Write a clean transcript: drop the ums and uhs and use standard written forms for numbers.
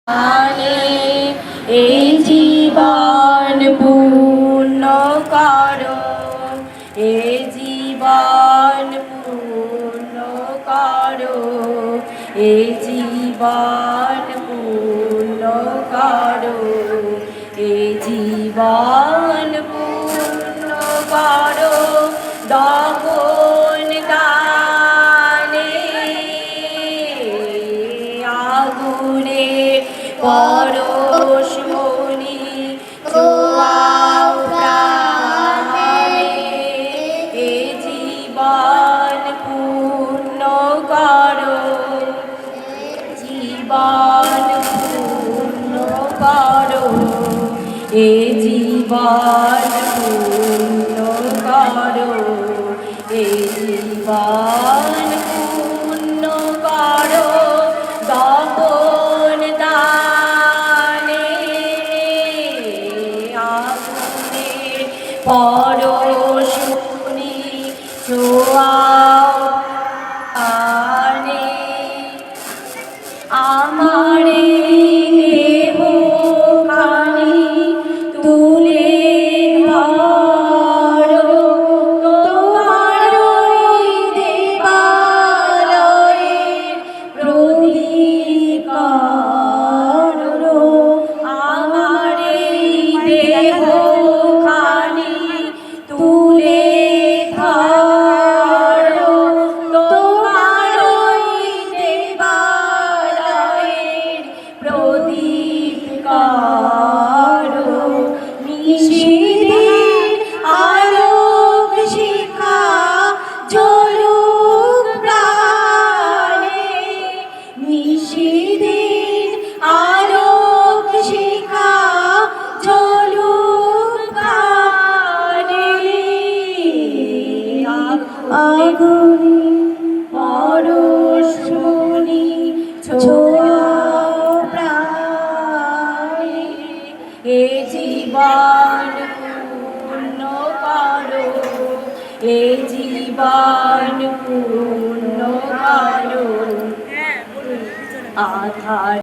এই জীবন পূর্ণ করো, এই জীবন পূর্ণ করো, এই জীবন পূর্ণ করো, এই জীবন পূর্ণ করো। দহন গানে আগুনে পরশমণি ছোঁয়াও প্রাণে, এ জীবন পূর্ণ করো, জীবন পূর্ণ করো, এ জীবন পূর্ণ করো, এ জীবন পূর্ণ করো। দহন দানে আগুনে পরশমণি ছোঁয়াও প্রাণে, আমার দেহ খানি তুলে ধরো, তোমার দেবালয়ে প্রদীপ করো। আমার দেহ খানি তুলে ধরো, তোমার দেবালয়ের প্রদীপ করো। নিশীথের আলোক শিখা জ্বলুক প্রাণে, নিশীথের আলোক শিখা জ্বলুক প্রাণে, আগুনে পরশমণি ছোঁয়াও প্রাণে, এ জীবন পূর্ণ করো, এ জীবন পূর্ণ করো। আধার